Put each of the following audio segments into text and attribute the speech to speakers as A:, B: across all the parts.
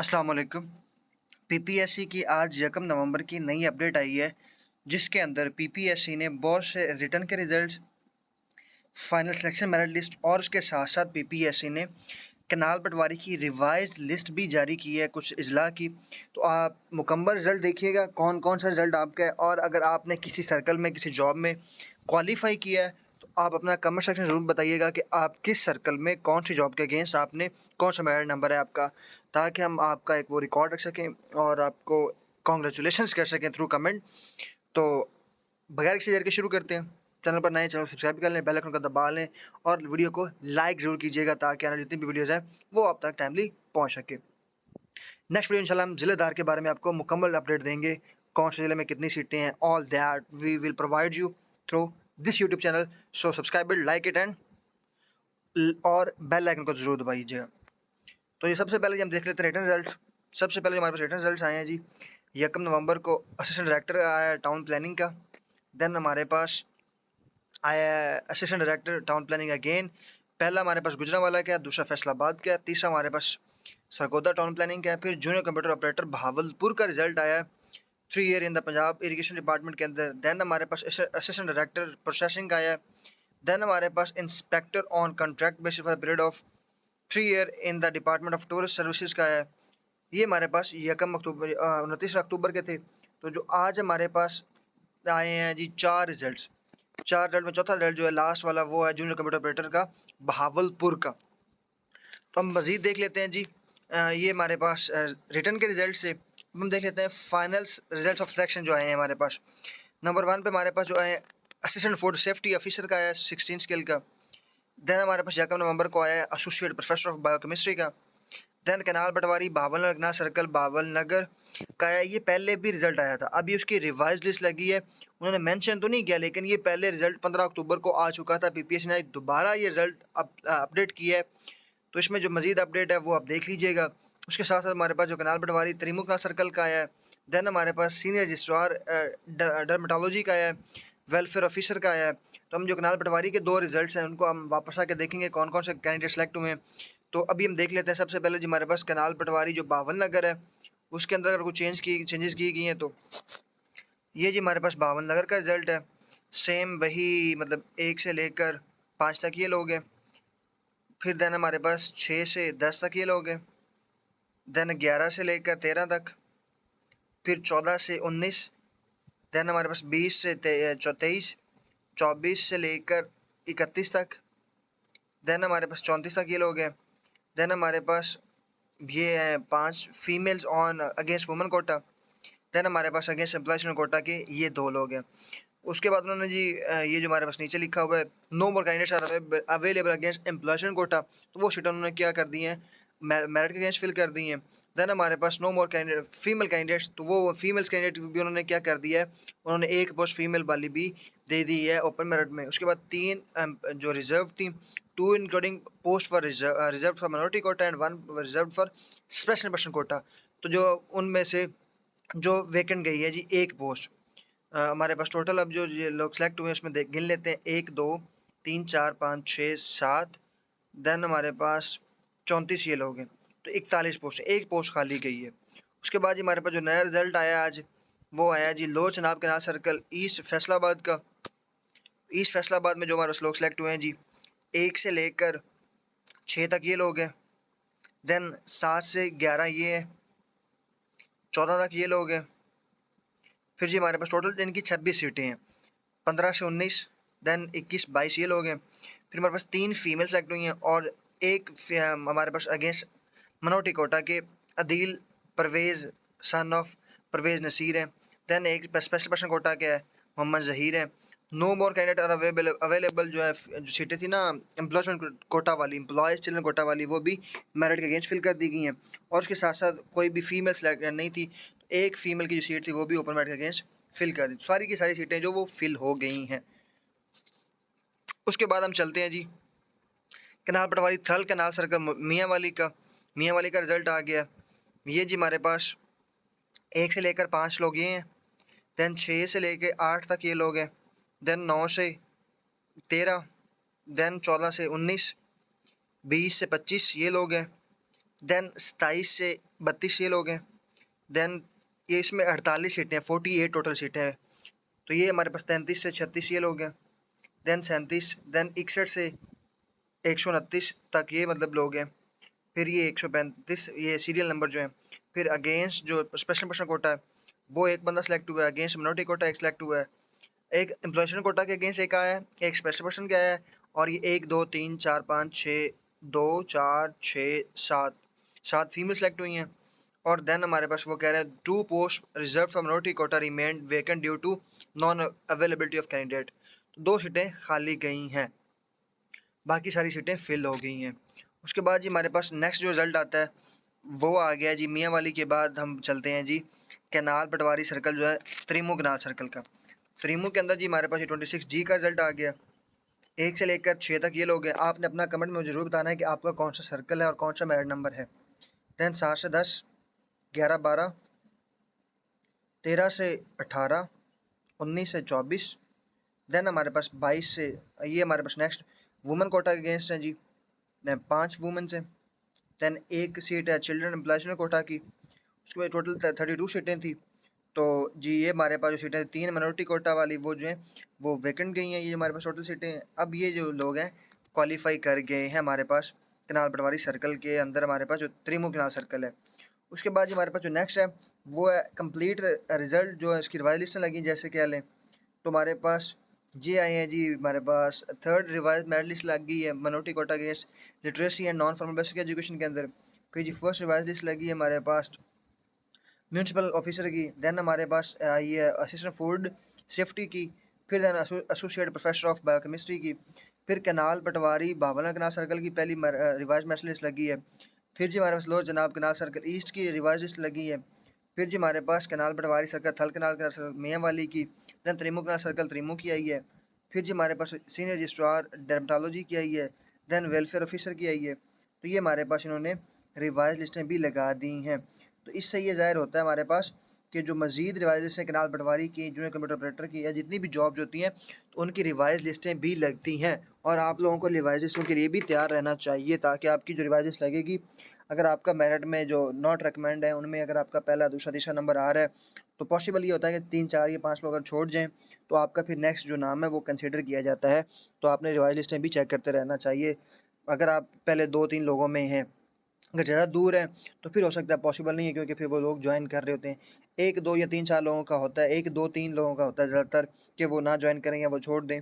A: अस्सलाम वालेकुम। पीपीएससी की आज 1 नवंबर की नई अपडेट आई है, जिसके अंदर पीपीएससी ने बहुत से रिटर्न के results, final selection merit list और उसके साथ-साथ पीपीएससी ने कनाल पटवारी की रिवाइज़्ड लिस्ट भी जारी की है कुछ अज़ला की। तो आप मुकम्मल रिज़ल्ट देखिएगा कौन-कौन सा रिज़ल्ट आपका है, और अगर आपने किसी सर्कल में किसी जॉब में क्वालीफ़ाई किया है, तो आप अपना कमेंट सेक्शन ज़रूर बताइएगा कि आप किस सर्कल में कौन-सी जॉब के अगेंस्ट आपने कौन-सा मेरिट नंबर है आपका, ताकि हम आपका एक वो रिकॉर्ड रख सकें और आपको कांग्रेचुलेशंस कह सकें थ्रू कमेंट। तो बगैर किसी देर के शुरू करते हैं। चैनल पर नए चैनल सब्सक्राइब कर लें, बेल आइकन को दबा लें और वीडियो को लाइक ज़रूर कीजिएगा, ताकि आने जितनी भी वीडियोज़ हैं वो आप तक टाइमली पहुँच सके। नेक्स्ट वीडियो इंशाल्लाह हम ज़िलेदार के बारे में आपको मुकम्मल अपडेट देंगे, कौन से ज़िले में कितनी सीटें हैं, all that we will provide you through this YouTube channel. So subscribe it, like it and और बेल आइकन को ज़रूर दबाइएगा। तो ये सबसे पहले हम देख लेते हैं रिटर्न रिजल्ट। सबसे पहले हमारे पास रिटर्न रिजल्ट आए हैं जी। 1 नवंबर को असिस्टेंट डायरेक्टर आया है टाउन प्लानिंग का। देन हमारे पास आया है assistant director town planning again. पहला हमारे पास गुजरांवाला का है, दूसरा फैसलाबाद का है, तीसरा हमारे पास सरगोदा टाउन प्लानिंग का है। फिर जूनियर कंप्यूटर ऑपरेटर भावलपुर का रिजल्ट आया है, 3 year in the Punjab irrigation department के अंदर। देन हमारे पास असिस्टेंट डायरेक्टर प्रोसेसिंग का आया है। देन हमारे पास inspector on contract basis for period of 3 year in the department of tourist services का है। ये हमारे पास 29 अक्टूबर के थे। तो जो आज हमारे पास आए हैं जी 4 रिजल्ट्स। 4 रिजल्ट में चौथा रिजल्ट जो है लास्ट वाला, वो है जूनियर कंप्यूटर ऑपरेटर का बहावलपुर का। तो हम मज़ीद देख लेते हैं जी। ये हमारे पास रिटर्न के रिजल्ट से हम देख लेते हैं फाइनल रिजल्ट ऑफ सिलेक्शन जो आए हैं हमारे पास। नंबर 1 पे हमारे पास जो है असिस्टेंट फूड सेफ्टी ऑफिसर का है 16 स्केल का। देन हमारे पास 1 नवंबर को आया है एसोसिएट प्रोफेसर ऑफ बायोकेमिस्ट्री का। देन कनाल पटवारी बावल नगना सर्कल बावल नगर का है। ये पहले भी रिजल्ट आया था, अभी उसकी रिवाइज लिस्ट लगी है। उन्होंने मेंशन तो नहीं किया, लेकिन ये पहले रिजल्ट 15 अक्टूबर को आ चुका था। पीपीएससी ने दोबारा ये रिजल्ट अपडेट किया है, तो इसमें जो मजीद अपडेट है वो आप देख लीजिएगा। उसके साथ साथ हमारे पास जो कनाल पटवारी त्रिमुखनाथ सर्कल का आया है। देन हमारे पास सीनियर रजिस्ट्रार डर्मेटोलॉजी का आया है, वेलफेयर ऑफिसर का आया है। तो हम जो कनाल पटवारी के 2 रिजल्ट्स हैं उनको हम वापस आके देखेंगे कौन कौन से कैंडिडेट सेलेक्ट हुए हैं। तो अभी हम देख लेते हैं। सबसे पहले जो हमारे पास कनाल पटवारी जो बावल नगर है, उसके अंदर अगर कुछ चेंजेस की गई हैं, तो ये जी हमारे पास बावल नगर का रिजल्ट है। सेम वही, मतलब 1 से लेकर 5 तक ये लोग हैं। फिर देन हमारे पास 6 से 10 तक ये लोग हैं। देन 11 से लेकर 13 तक। फिर 14 से 19। देन हमारे पास 20 से 23। 24 से लेकर 31 तक। देन हमारे पास 34 तक ये लोग हैं। देन हमारे पास ये हैं 5 females on against women quota. Then हमारे पास अगेंस्ट एम्प्लॉयज कोटा के ये 2 लोग हैं। उसके बाद उन्होंने जी ये जो हमारे पास नीचे लिखा हुआ है, no more candidates are available against employment quota, तो वो सीटें उन्होंने क्या कर दी हैं, मेरिट के अगेंस्ट फिल कर दी हैं। देन हमारे पास no more candidate female candidates, तो वो फीमेल्स कैंडिडेट भी उन्होंने क्या कर दिया है, उन्होंने एक पोस्ट फीमेल वाली भी दे दी है ओपन मेरिट में। उसके बाद 3 जो रिजर्व थी, 2 including post for reserve for minority quota and 1 reserve for special person quota. तो जो उनमें से जो वैकेंट गई है जी एक पोस्ट, हमारे पास टोटल अब जो ये लोग सेलेक्ट हुए हैं उसमें गिन लेते हैं, 1 2 3 4 5 6 7। देन हमारे पास 34 ये लोग हैं, तो 41 पोस्ट, एक पोस्ट खाली गई है। उसके बाद जी हमारे पास जो नया रिजल्ट आया आज, वो आया जी lower Chenab canal circle east Faisalabad का। ईस्ट फैसलाबाद में जो हमारे पास लोग सेलेक्ट हुए हैं जी, 1 से लेकर 6 तक ये लोग हैं। देन 7 से 11 ये हैं, 14 तक ये लोग हैं। फिर जी हमारे पास टोटल इनकी 26 सीटें हैं, 15 से 19। देन 21-22 ये लोग हैं। फिर हमारे पास 3 फीमेल सेलेक्ट हुई हैं और एक हमारे पास अगेंस्ट मनोटी कोटा के अदील परवेज़ सन ऑफ परवेज़ नसीर हैं। देन एक स्पेशल पर्सन कोटा के है मोहम्मद ज़हीर हैं। No more candidate are available जो है, जो सीटें थी ना एम्प्लॉयमेंट कोटा वाली, एम्प्लॉयज़ चिल्ड्रन कोटा वाली, वो भी मेरिट के अगेंस्ट फिल कर दी गई हैं। और उसके साथ साथ कोई भी फीमेल सेलेक्ट नहीं थी, तो एक फीमेल की जो सीट थी वो भी ओपन मेरिट के अगेंस्ट फिल कर दी। सारी की सारी सीटें जो वो फिल हो गई हैं। उसके बाद हम चलते हैं जी कनाल पटवारी थल कनाल सर्कल मियाँ वाली का रिजल्ट आ गया। ये जी हमारे पास 1 से लेकर 5 लोग ये हैं। देन 6 से लेकर 8 तक ये लोग हैं। देन 9 से 13। देन 14 से 19। 20 से 25 ये लोग हैं। देन 27 से 32 ये लोग हैं। देन ये इसमें 48 सीटें हैं, 48 टोटल सीटें हैं। तो ये हमारे पास 33 से 36 ये लोग हैं। देन 37, देन 61 से 129 तक ये मतलब लोग हैं। फिर ये 135 ये सीरियल नंबर जो है। फिर अगेंस्ट जो स्पेशल पर्सन कोटा है वो एक बंदा सेलेक्ट हुआ है, अगेंस्ट मिनोरिटी कोटा एक सेलेक्ट हुआ है, एक एम्प्लॉयशन कोटा के अगेंस्ट एक आया है, एक स्पेशल पर्सन का आया है, और ये 1 2 3 4 5 6 2 4 6 7 7 फीमेल सेलेक्ट हुई हैं। और देन हमारे पास वो कह रहे हैं 2 post reserve for minority quota remained vacant due to non availability of candidate. तो 2 सीटें खाली गई हैं, बाकी सारी सीटें फिल हो गई हैं। उसके बाद जी हमारे पास नेक्स्ट जो रिज़ल्ट आता है वो आ गया जी मियाँ वाली के बाद हम चलते हैं जी कैनाल पटवारी सर्कल जो है त्रिमू कैनाल सर्कल का। त्रिमू के अंदर जी हमारे पास ये 26G का रिजल्ट आ गया। 1 से लेकर 6 तक ये लोग हैं। आपने अपना कमेंट में मुझे ज़रूर बताना है कि आपका कौन सा सर्कल है और कौन सा मेरिट नंबर है। देन 7 से 10, 11 12, 13 से 18, 19 से 24। देन हमारे पास 22 से ये हमारे पास नेक्स्ट वुमेन कोटा के अगेंस्ट हैं जी। देन 5 वुमेन से। देन एक सीट है चिल्ड्रन एम्प्लॉयमेंट कोटा की, उसके बाद टोटल 32 सीटें थी। तो जी ये हमारे पास जो सीटें 3 मिनोरिटी कोटा वाली वो जो है वो वैकेंट गई हैं। ये हमारे पास टोटल सीटें हैं। अब ये जो लोग हैं क्वालिफाई कर गए हैं हमारे पास कैनाल पटवारी सर्कल के अंदर, हमारे पास जो त्रिमुख कैनाल सर्कल है। उसके बाद हमारे पास जो नेक्स्ट है वो है कंप्लीट रिजल्ट जो है इसकी रिवाइज लिस्टें लगी जैसे क्या लें। तो हमारे पास ये आए हैं जी, हमारे पास 3rd रिवाइज मेरिट लिस्ट लग गई है मिनोरिटी कोटा के literacy and non formal basic education के अंदर। फिर जी 1st रिवाइज लिस्ट लगी है हमारे पास म्यूनसिपल ऑफिसर की। देन हमारे पास आई है असिस्टेंट फूड सेफ्टी की। फिर then associate professor of biochemistry की। फिर कैनाल पटवारी बावला कैनाल सर्कल की पहली रिवाइज मेरिट लिस्ट लगी है। फिर जी हमारे पास लोअर जनाब कैनाल सर्कल ईस्ट की रिवाइज लिस्ट लगी है। फिर जी हमारे पास कैनाल पटवारी सर्कल थल कैनाल सर्कल मियाँ वाली की। देन त्रिमू कैनाल सर्कल त्रिमू की आई है। फिर जी हमारे पास सीनियर रजिस्ट्रार डर्मेटोलॉजी की आई है। देन वेलफेयर ऑफिसर की आई है। तो ये हमारे पास इन्होंने रिवाइज लिस्टें भी लगा दी हैं। तो इससे ये ज़ाहिर होता है हमारे पास कि जो मज़ीद रिवाइज लिस्टें कैनाल पटवारी की, जूनियर कंप्यूटर ऑपरेटर की या जितनी भी जॉब्स होती हैं तो उनकी रिवाइज लिस्टें भी लगती हैं। और आप लोगों को रिवाइज लिस्टों के लिए भी तैयार रहना चाहिए ताकि आपकी जो रिवाइज लिस्ट लगेगी, अगर आपका मेरिट में जो नॉट रिकमेंड है उनमें अगर आपका पहला दूसरा तीसरा नंबर आ रहा है तो पॉसिबल ये होता है कि 3 4 या 5 लोग अगर छोड़ जाएँ तो आपका फिर नेक्स्ट जो नाम है वो कंसिडर किया जाता है। तो आपने रिवाइज लिस्टें भी चेक करते रहना चाहिए। अगर आप पहले 2 3 लोगों में हैं, अगर ज़्यादा दूर है तो फिर हो सकता है पॉसिबल नहीं है क्योंकि फिर वो लोग ज्वाइन कर रहे होते हैं। 1 2 या 3 4 लोगों का होता है, 1 2 3 लोगों का होता है ज़्यादातर कि वो ना ज्वाइन करें या वो छोड़ दें।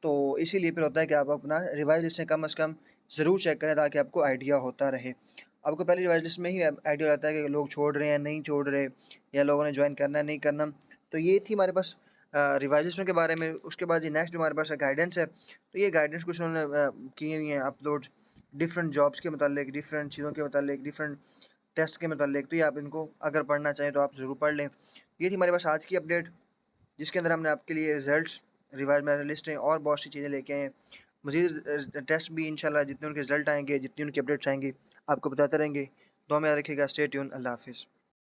A: तो इसीलिए फिर होता है कि आप अपना रिवाइज लिस्टें कम से कम ज़रूर चेक करें ताकि आपको आइडिया होता रहे। आपको पहले रिवाइज लिस्ट में ही आइडिया रहता है कि लोग छोड़ रहे हैं नहीं छोड़ रहे या लोगों ने ज्वाइन करना है नहीं करना। तो ये थी हमारे पास रिवाइज लिस्टों के बारे में। उसके बाद ये नेक्स्ट जो हमारे पास गाइडेंस है तो ये गाइडेंस कुछ उन्होंने की हुई हैं अपलोड डिफरेंट जॉब्स के मतलब डिफरेंट चीज़ों के मतलब डिफरेंट टेस्ट के मतलब। तो ये आप इनको अगर पढ़ना चाहें तो आप ज़रूर पढ़ लें। ये थी हमारे पास आज की अपडेट जिसके अंदर हमने आपके लिए रिजल्ट्स रिवाइज मेरिट लिस्टें और बहुत सी चीज़ें लेके आए हैं। मज़ीद टेस्ट भी इंशाल्लाह जितने उनके रिजल्ट आएंगे जितनी उनकी अपडेट्स आएंगी आपको बताते रहेंगे। दुआ में याद रखिएगा। Stay tune. अल्लाह हाफिज़।